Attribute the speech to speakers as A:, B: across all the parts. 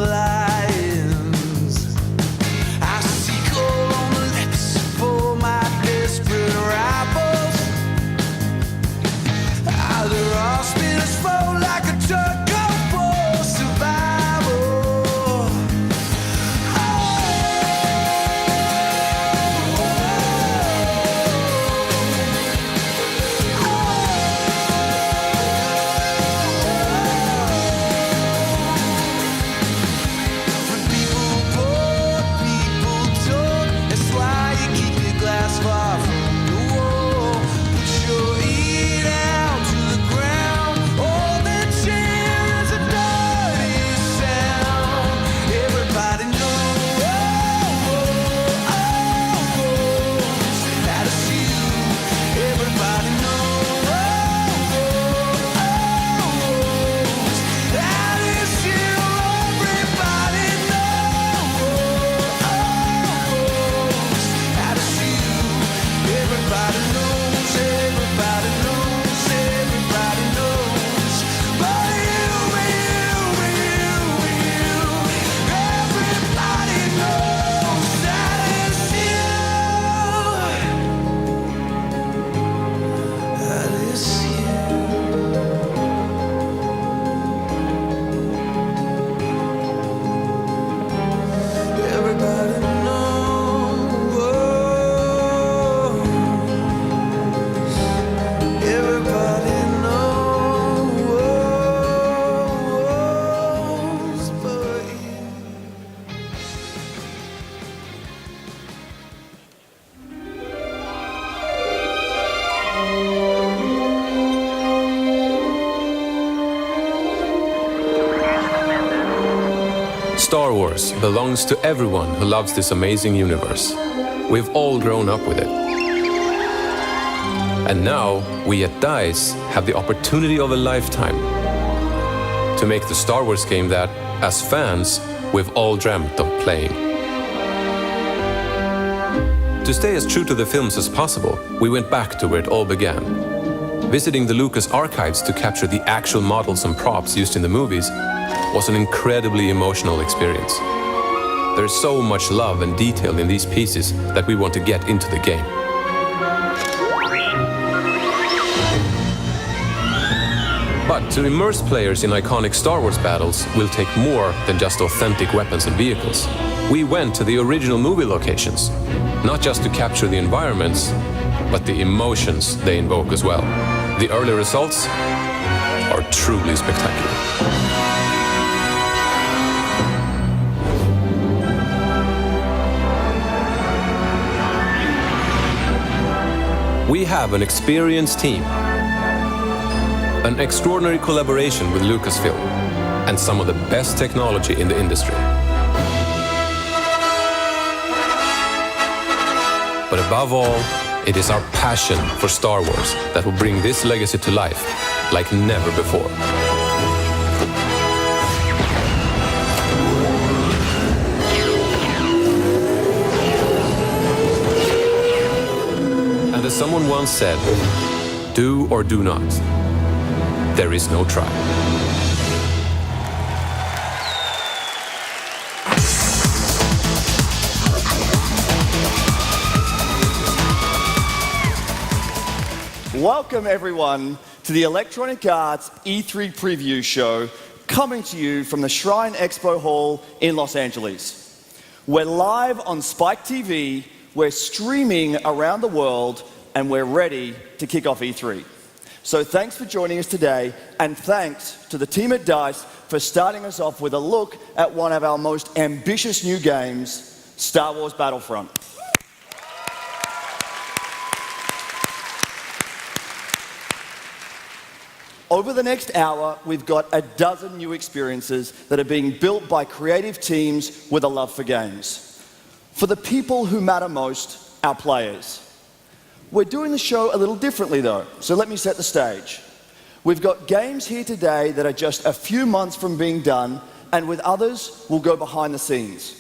A: lions. I see coal on the lips for my desperate rivals. Either I'll spin us flow like a truck for survival.
B: Star Wars belongs to everyone who loves this amazing universe. We've all grown up with it. And now, we at DICE have the opportunity of a lifetime to make the Star Wars game that, as fans, we've all dreamt of playing. To stay as true to the films as possible, we went back to where it all began. Visiting the Lucas archives to capture the actual models and props used in the movies was an incredibly emotional experience. There's so much love and detail in these pieces that we want to get into the game. But to immerse players in iconic Star Wars battles will take more than just authentic weapons and vehicles. We went to the original movie locations, not just to capture the environments, but the emotions they invoke as well. The early results are truly spectacular. We have an experienced team, an extraordinary collaboration with Lucasfilm, and some of the best technology in the industry. But above all, it is our passion for Star Wars that will bring this legacy to life like never before. And as someone once said, do or do not. There is no try.
C: Welcome everyone to the Electronic Arts E3 preview show, coming to you from the Shrine Expo Hall in Los Angeles. We're live on Spike TV, we're streaming around the world, and we're ready to kick off E3. So thanks for joining us today, and thanks to the team at DICE for starting us off with a look at one of our most ambitious new games, Star Wars Battlefront. Over the next hour, we've got a dozen new experiences that are being built by creative teams with a love for games. For the people who matter most, our players. We're doing the show a little differently though, so let me set the stage. We've got games here today that are just a few months from being done, and with others, we'll go behind the scenes.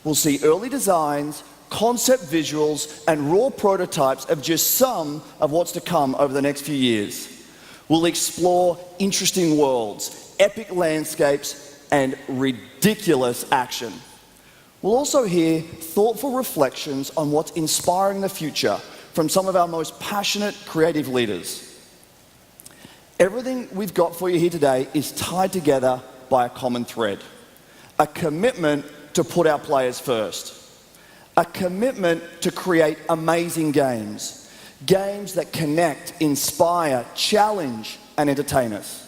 C: We'll see early designs, concept visuals, and raw prototypes of just some of what's to come over the next few years. We'll explore interesting worlds, epic landscapes, and ridiculous action. We'll also hear thoughtful reflections on what's inspiring the future from some of our most passionate creative leaders. Everything we've got for you here today is tied together by a common thread, a commitment to put our players first, a commitment to create amazing games, games that connect, inspire, challenge, and entertain us,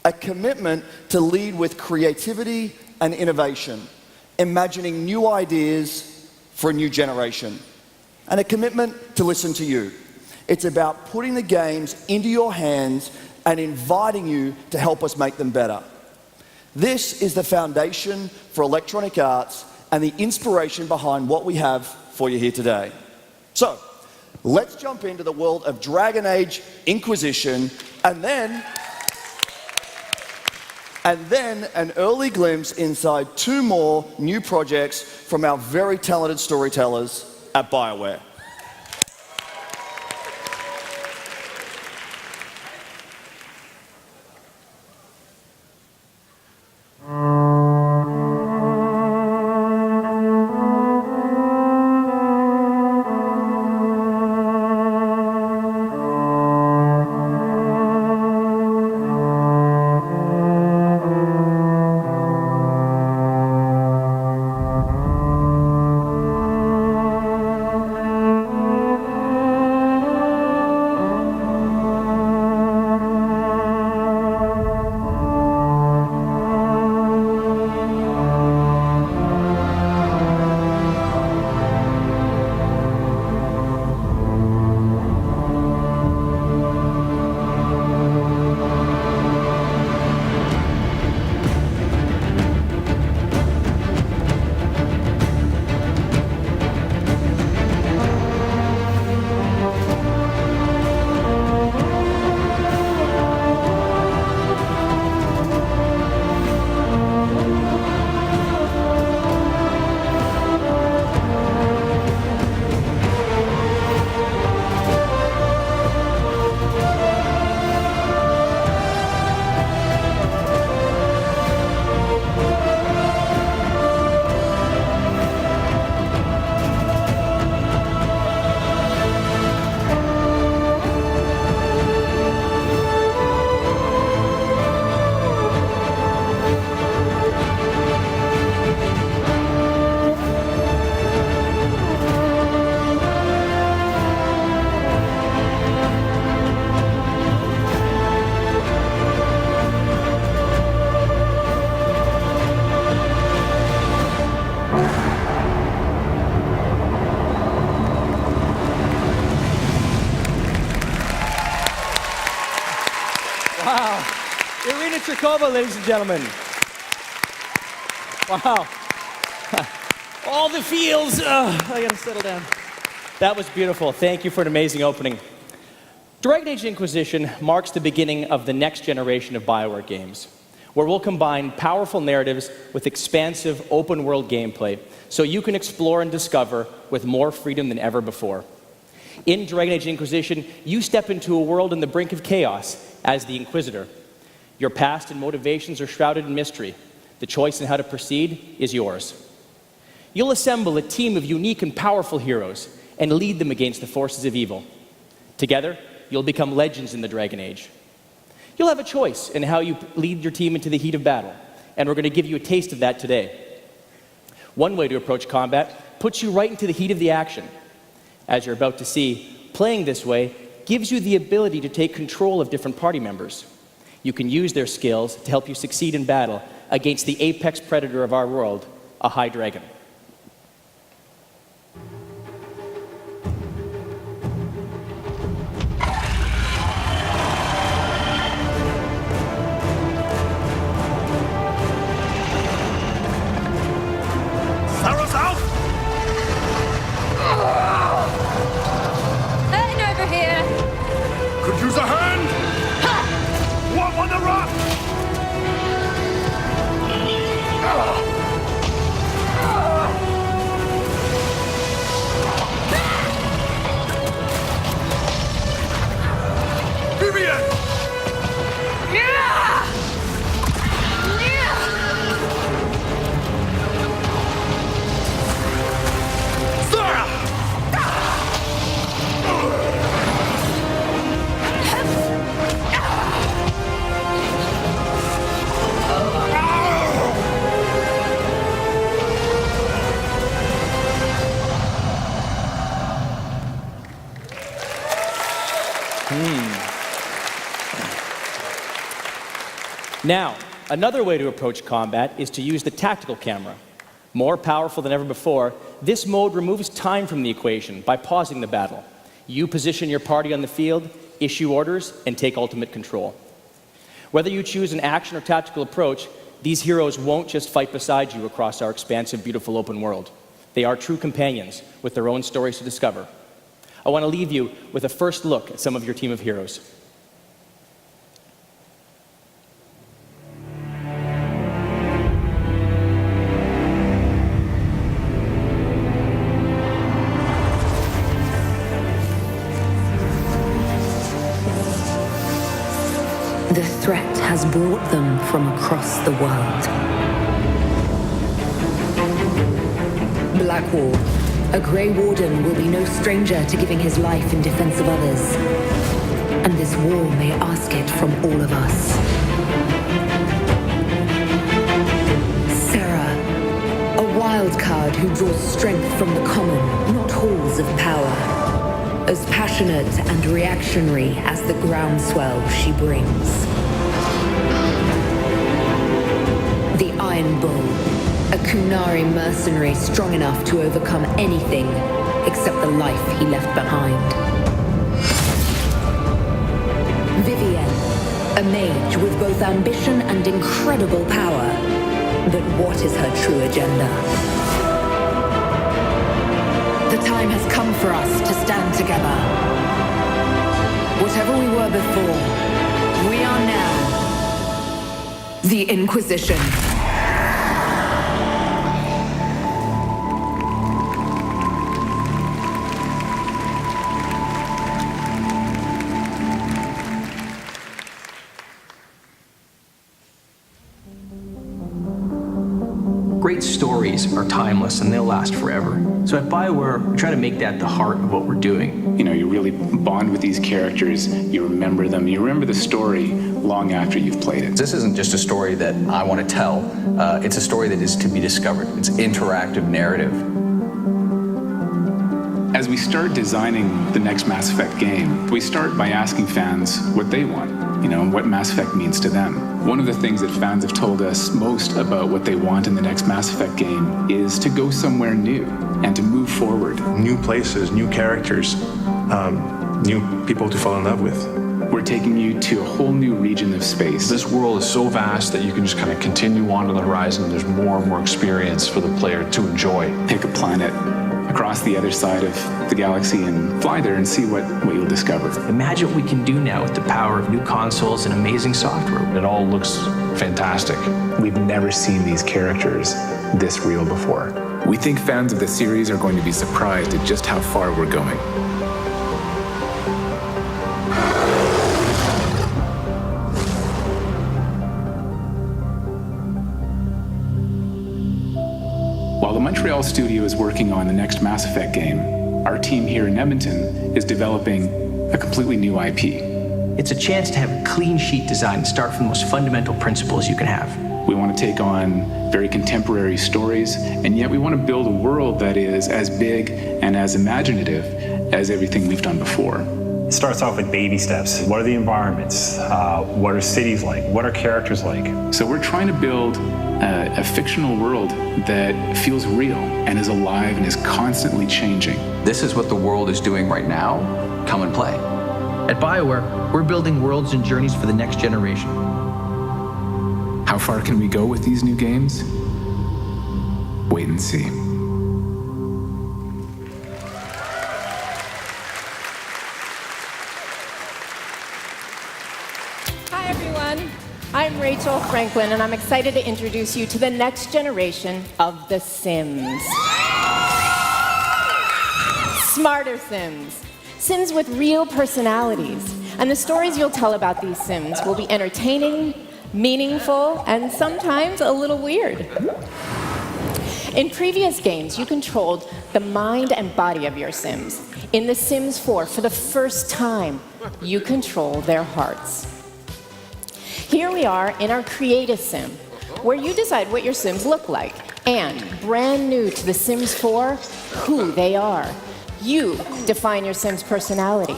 C: a commitment to lead with creativity and innovation, imagining new ideas for a new generation, and a commitment to listen to you. It's about putting the games into your hands and inviting you to help us make them better. This is the foundation for electronic arts and the inspiration behind what we have for you here today. So, let's jump into the world of Dragon Age Inquisition and then an early glimpse inside 2 more new projects from our very talented storytellers at BioWare.
D: Ladies and gentlemen. Wow. All the feels. I gotta settle down. That was beautiful. Thank you for an amazing opening. Dragon Age Inquisition marks the beginning of the next generation of BioWare games, where we'll combine powerful narratives with expansive open-world gameplay so you can explore and discover with more freedom than ever before. In Dragon Age Inquisition, you step into a world on the brink of chaos as the Inquisitor. Your past and motivations are shrouded in mystery. The choice in how to proceed is yours. You'll assemble a team of unique and powerful heroes and lead them against the forces of evil. Together, you'll become legends in the Dragon Age. You'll have a choice in how you lead your team into the heat of battle, and we're going to give you a taste of that today. One way to approach combat puts you right into the heat of the action. As you're about to see, playing this way gives you the ability to take control of different party members. You can use their skills to help you succeed in battle against the apex predator of our world, a high dragon.
A: Sarah's out!
E: Over here!
A: Could use a hand! One on the rock!
D: Now, another way to approach combat is to use the tactical camera. More powerful than ever before, this mode removes time from the equation by pausing the battle. You position your party on the field, issue orders, and take ultimate control. Whether you choose an action or tactical approach, these heroes won't just fight beside you across our expansive, beautiful open world. They are true companions with their own stories to discover. I want to leave you with a first look at some of your team of heroes.
F: The threat has brought them from across the world. Blackwall, a Grey Warden, will be no stranger to giving his life in defense of others. And this war may ask it from all of us. Sarah, a wild card who draws strength from the common, not halls of power. As passionate and reactionary as the groundswell she brings. The Iron Bull, a Kunari mercenary strong enough to overcome anything except the life he left behind. Vivienne, a mage with both ambition and incredible power. But what is her true agenda? The time has come for us to stand together. Whatever we were before, we are now the Inquisition.
G: Great stories are timeless and they'll last forever. So at BioWare, we try to make that the heart of what we're doing.
H: You know, you really bond with these characters, you remember them, you remember the story long after you've played it.
I: This isn't just a story that I want to tell, it's a story that is to be discovered. It's interactive narrative.
H: As we start designing the next Mass Effect game, we start by asking fans what they want, you know, and what Mass Effect means to them. One of the things that fans have told us most about what they want in the next Mass Effect game is to go somewhere new and to move forward.
J: New places, new characters, new people to fall in love with.
H: We're taking you to a whole new region of space.
K: This world is so vast that you can just kind of continue on to the horizon. There's more and more experience for the player to enjoy.
H: Pick a planet across the other side of the galaxy and fly there and see what you'll discover.
G: Imagine what we can do now with the power of new consoles and amazing software.
K: It all looks fantastic.
L: We've never seen these characters this real before.
H: We think fans of the series are going to be surprised at just how far we're going. While the Montreal studio is working on the next Mass Effect game, our team here in Edmonton is developing a completely new IP.
G: It's a chance to have a clean sheet design and start from the most fundamental principles you can have.
H: We want to take on very contemporary stories, and yet we want to build a world that is as big and as imaginative as everything we've done before.
J: It starts off with baby steps. What are the environments? What are cities like? What are characters like?
H: So we're trying to build a fictional world that feels real and is alive and is constantly changing.
I: This is what the world is doing right now. Come and play.
G: At BioWare, we're building worlds and journeys for the next generation.
H: How far can we go with these new games? Wait and see.
E: Hi, everyone. I'm Rachel Franklin, and I'm excited to introduce you to the next generation of The Sims. Smarter Sims. Sims with real personalities. And the stories you'll tell about these Sims will be entertaining, meaningful, and sometimes a little weird. In previous games, you controlled the mind and body of your Sims. In The Sims 4, for the first time, you control their hearts. Here we are in our Create a Sim, where you decide what your Sims look like, and brand new to The Sims 4, who they are. You define your Sims' personality.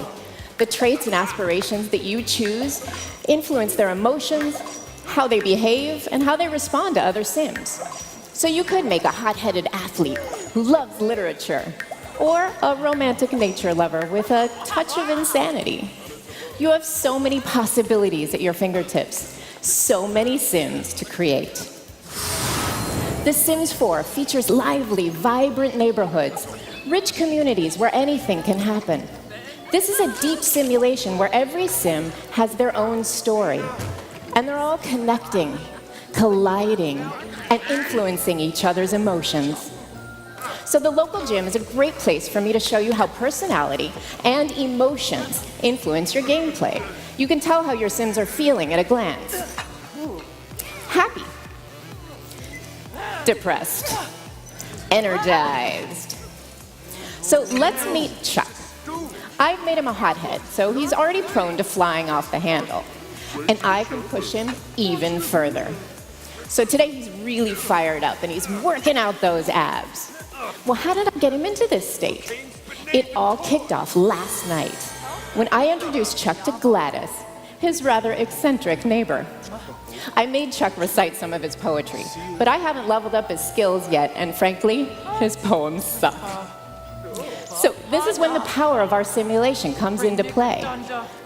E: The traits and aspirations that you choose influence their emotions, how they behave, and how they respond to other Sims. So you could make a hot-headed athlete who loves literature, or a romantic nature lover with a touch of insanity. You have so many possibilities at your fingertips, so many Sims to create. The Sims 4 features lively, vibrant neighborhoods, rich communities where anything can happen. This is a deep simulation where every Sim has their own story, and they're all connecting, colliding, and influencing each other's emotions. So the local gym is a great place for me to show you how personality and emotions influence your gameplay. You can tell how your Sims are feeling at a glance. Happy, depressed, energized. So let's meet Chuck. I've made him a hothead, so he's already prone to flying off the handle. And I can push him even further. So today he's really fired up and he's working out those abs. Well, how did I get him into this state? It all kicked off last night when I introduced Chuck to Gladys, his rather eccentric neighbor. I made Chuck recite some of his poetry, but I haven't leveled up his skills yet, and frankly, his poems suck. So this is when the power of our simulation comes into play.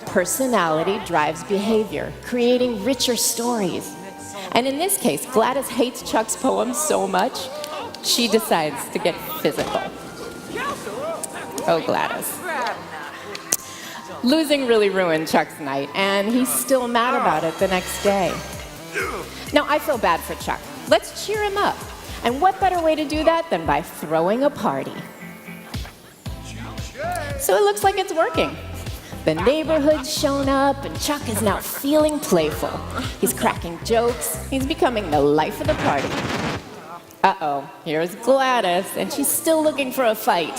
E: Personality drives behavior, creating richer stories. And in this case, Gladys hates Chuck's poems so much, she decides to get physical. Oh, Gladys. Losing really ruined Chuck's night, and he's still mad about it the next day. Now, I feel bad for Chuck. Let's cheer him up. And what better way to do that than by throwing a party? So it looks like it's working. The neighborhood's shown up, and Chuck is now feeling playful. He's cracking jokes. He's becoming the life of the party. Uh-oh, here's Gladys, and she's still looking for a fight.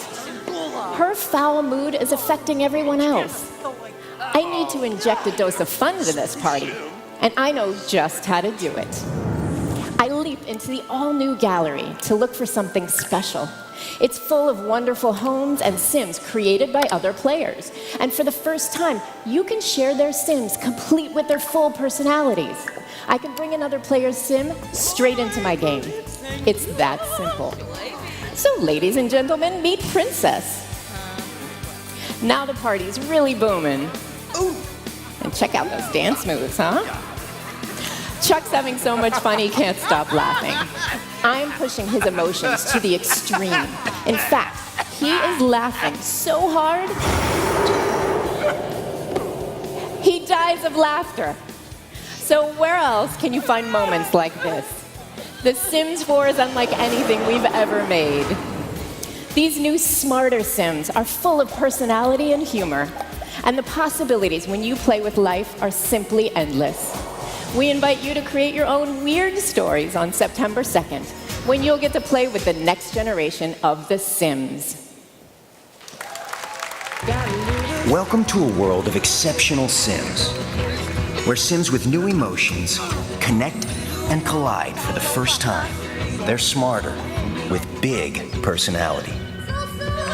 E: Her foul mood is affecting everyone else. I need to inject a dose of fun to this party, and I know just how to do it. I leap into the all-new gallery to look for something special. It's full of wonderful homes and Sims created by other players. And for the first time, you can share their Sims complete with their full personalities. I can bring another player's Sim straight into my game. It's that simple. So ladies and gentlemen, meet Princess. Now the party's really booming. Ooh. And check out those dance moves, huh? Chuck's having so much fun he can't stop laughing. I'm pushing his emotions to the extreme. In fact, he is laughing so hard, he dies of laughter. So where else can you find moments like this? The Sims 4 is unlike anything we've ever made. These new smarter Sims are full of personality and humor, and the possibilities when you play with life are simply endless. We invite you to create your own weird stories on September 2nd, when you'll get to play with the next generation of The Sims.
M: Welcome to a world of exceptional Sims, where Sims with new emotions connect and collide for the first time. They're smarter, with big personality.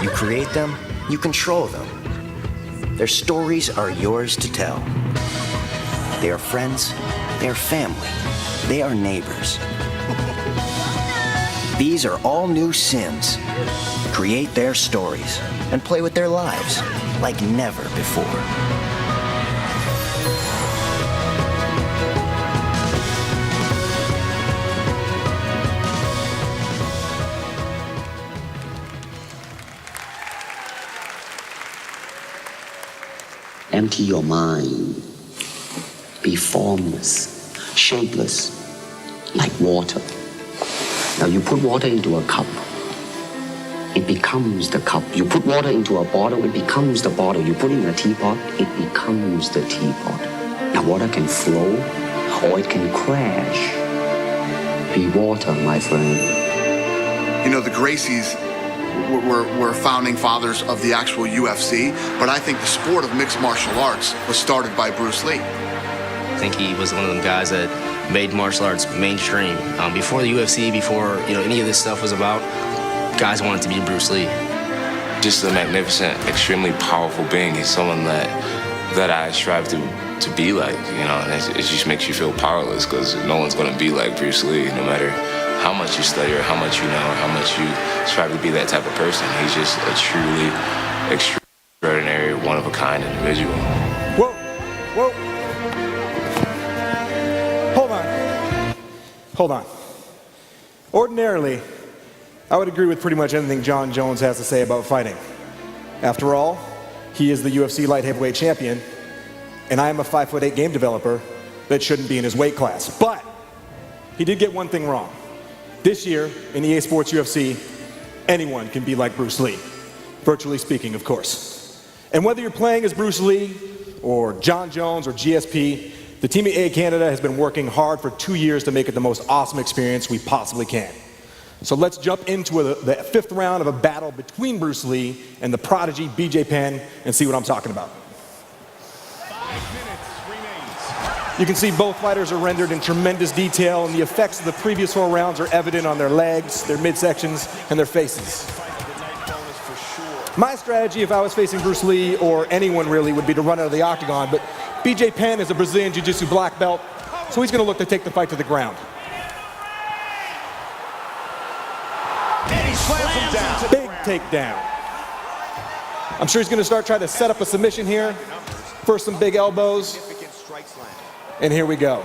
M: You create them, you control them. Their stories are yours to tell. They are friends, they are family, they are neighbors. These are all new Sims. Create their stories and play with their lives like never before.
N: Empty your mind. Be formless, shapeless, like water. Now you put water into a cup, it becomes the cup. You put water into a bottle, it becomes the bottle. You put it in a teapot, it becomes the teapot. Now water can flow, or it can crash. Be water, my friend.
O: You know, the Gracies were founding fathers of the actual UFC, but I think the sport of mixed martial arts was started by Bruce Lee.
P: I think he was one of them guys that made martial arts mainstream. Before the UFC, before any of this stuff was about, guys wanted to be Bruce Lee.
Q: just a magnificent, extremely powerful being. He's someone that I strive to be like, you know, and it just makes you feel powerless because no one's going to be like Bruce Lee, no matter how much you study or how much you know or how much you strive to be that type of person. He's just a truly extraordinary, one-of-a-kind individual.
R: Whoa, whoa. Hold on. Ordinarily, I would agree with pretty much anything Jon Jones has to say about fighting. After all, he is the UFC light heavyweight champion, and I am a 5'8" game developer that shouldn't be in his weight class. But he did get one thing wrong. This year, in EA Sports UFC, anyone can be like Bruce Lee. Virtually speaking, of course. And whether you're playing as Bruce Lee, or Jon Jones, or GSP, the team at EA Canada has been working hard for 2 years to make it the most awesome experience we possibly can. So let's jump into the fifth round of a battle between Bruce Lee and the prodigy BJ Penn and see what I'm talking about.
A: 5 minutes remains.
R: You can see both fighters are rendered in tremendous detail, and the effects of the previous 4 rounds are evident on their legs, their midsections, and their faces. My strategy if I was facing Bruce Lee, or anyone really, would be to run out of the octagon, but BJ Penn is a Brazilian Jiu-Jitsu black belt, so he's going to look to take the fight to the ground.
A: And he slams him down.
R: Big takedown. I'm sure he's going to start trying to set up a submission here. First some big elbows, and here we go.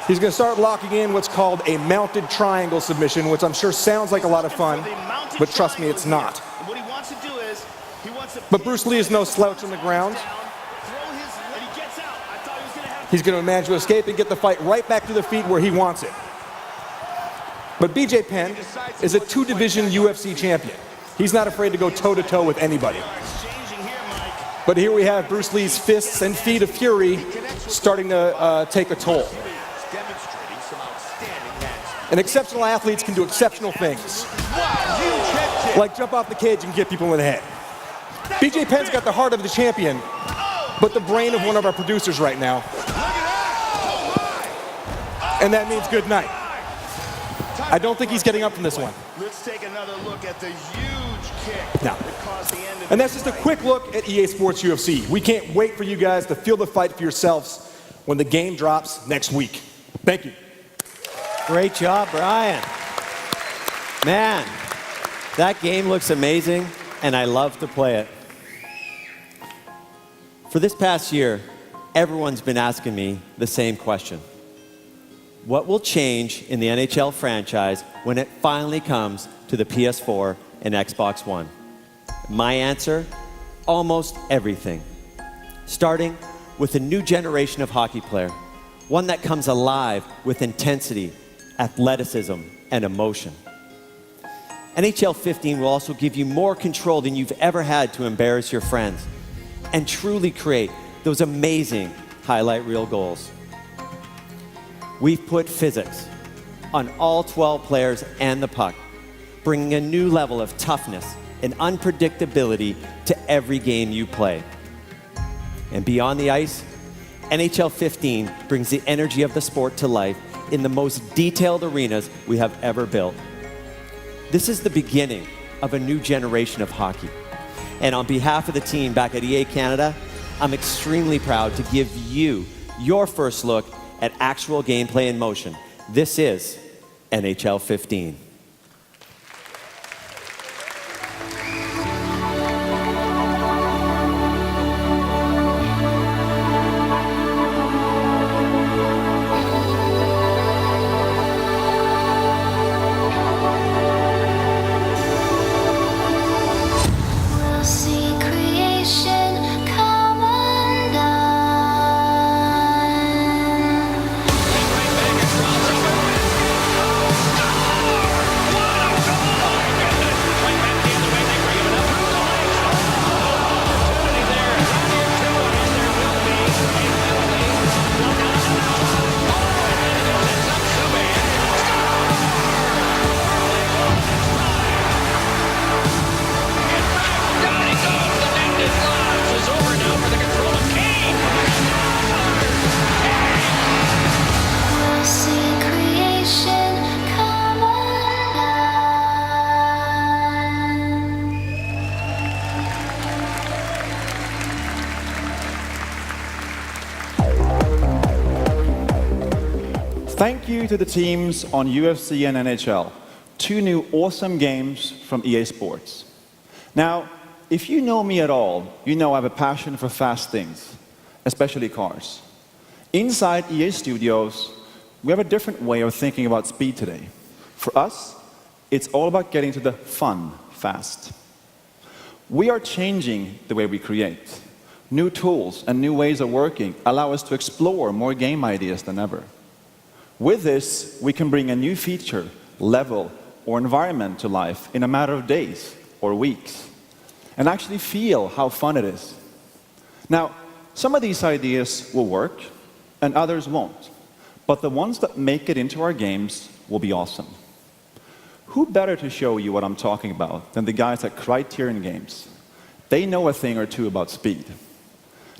R: He's going to start locking in what's called a mounted triangle submission, which I'm sure sounds like a lot of fun, but trust me, it's not. But Bruce Lee is no slouch on the ground. He's going to manage to escape and get the fight right back to the feet where he wants it. But BJ Penn is a 2-division UFC champion. He's not afraid to go toe-to-toe with anybody. But here we have Bruce Lee's fists and feet of fury starting to take a toll. And exceptional athletes can do exceptional things, like jump off the cage and get people in the head. BJ Penn's got the heart of the champion, but the brain of one of our producers right now. And that means good night. I don't think he's getting up from this one.
A: Let's take another look at the huge kick.
R: No. And that's just a quick look at EA Sports UFC. We can't wait for you guys to feel the fight for yourselves when the game drops next week. Thank you.
S: Great job, Brian. Man, that game looks amazing, and I love to play it. For this past year, everyone's been asking me the same question. What will change in the NHL franchise when it finally comes to the PS4 and Xbox One? My answer, almost everything. Starting with a new generation of hockey player, one that comes alive with intensity, athleticism, and emotion. NHL 15 will also give you more control than you've ever had to embarrass your friends and truly create those amazing highlight reel goals. We've put physics on all 12 players and the puck, bringing a new level of toughness and unpredictability to every game you play. And beyond the ice, NHL 15 brings the energy of the sport to life in the most detailed arenas we have ever built. This is the beginning of a new generation of hockey. And on behalf of the team back at EA Canada, I'm extremely proud to give you your first look at actual gameplay in motion. This is NHL 15.
T: Thank you to the teams on UFC and NHL, two new awesome games from EA Sports. Now, if you know me at all, you know I have a passion for fast things, especially cars. Inside EA Studios, we have a different way of thinking about speed today. For us, it's all about getting to the fun fast. We are changing the way we create. New tools and new ways of working allow us to explore more game ideas than ever. With this, we can bring a new feature, level, or environment to life in a matter of days or weeks, and actually feel how fun it is. Now, some of these ideas will work, and others won't. But the ones that make it into our games will be awesome. Who better to show you what I'm talking about than the guys at Criterion Games? They know a thing or two about speed.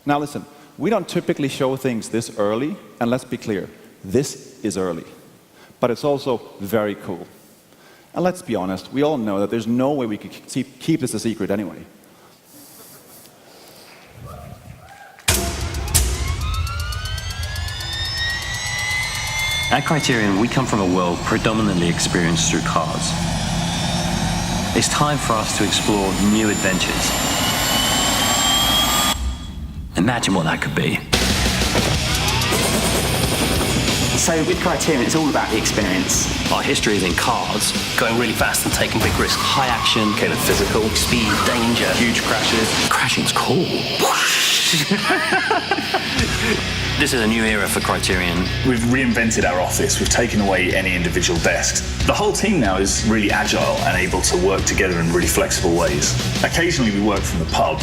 T: Now listen, we don't typically show things this early, and let's be clear, this is early. But it's also very cool. And let's be honest, we all know that there's no way we could keep this a secret anyway.
U: At Criterion, we come from a world predominantly experienced through cars. It's time for us to explore new adventures. Imagine what that could be.
V: So with Criterion, it's all about the experience.
U: Our history is in cars, going really fast and taking big risks. High action, kind of physical, speed, danger, huge crashes. Crashing's cool. This is a new era for Criterion.
J: We've reinvented our office. We've taken away any individual desks. The whole team now is really agile and able to work together in really flexible ways. Occasionally we work from the pub.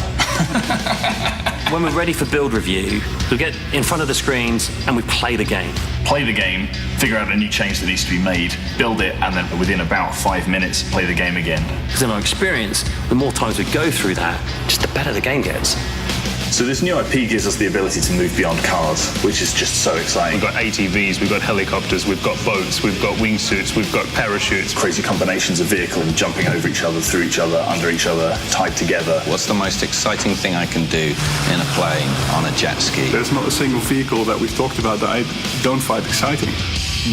U: When we're ready for build review, we get in front of the screens and we play the game.
J: Play the game, figure out a new change that needs to be made, build it, and then within about 5 minutes, play the game again.
U: Because in our experience, the more times we go through that, just the better the game gets.
J: So this new IP gives us the ability to move beyond cars, which is just so exciting.
W: We've got ATVs, we've got helicopters, we've got boats, we've got wingsuits, we've got parachutes.
J: Crazy combinations of vehicles, jumping over each other, through each other, under each other, tied together.
X: What's the most exciting thing I can do in a plane, on a jet ski?
Y: There's not a single vehicle that we've talked about that I don't find exciting.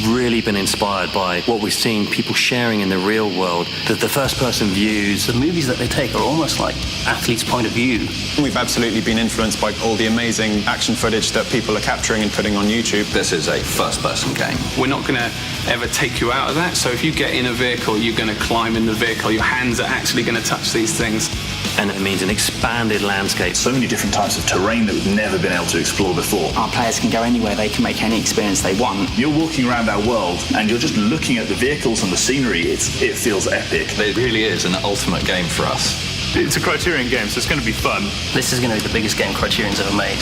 U: Really been inspired by what we've seen people sharing in the real world, that the first-person views.
G: The movies that they take are almost like athletes' point of view.
X: We've absolutely been influenced by all the amazing action footage that people are capturing and putting on YouTube. This is a first-person game.
H: We're not going to ever take you out of that. So if you get in a vehicle, you're going to climb in the vehicle. Your hands are actually going to touch these things.
U: And it means an expanded landscape.
J: So many different types of terrain that we've never been able to explore before.
V: Our players can go anywhere, they can make any experience they want.
J: You're walking around our world and you're just looking at the vehicles and the scenery. It feels epic.
X: It really is an ultimate game for us.
W: It's a Criterion game, so it's going to be fun.
G: This is going to be the biggest game Criterion's ever made.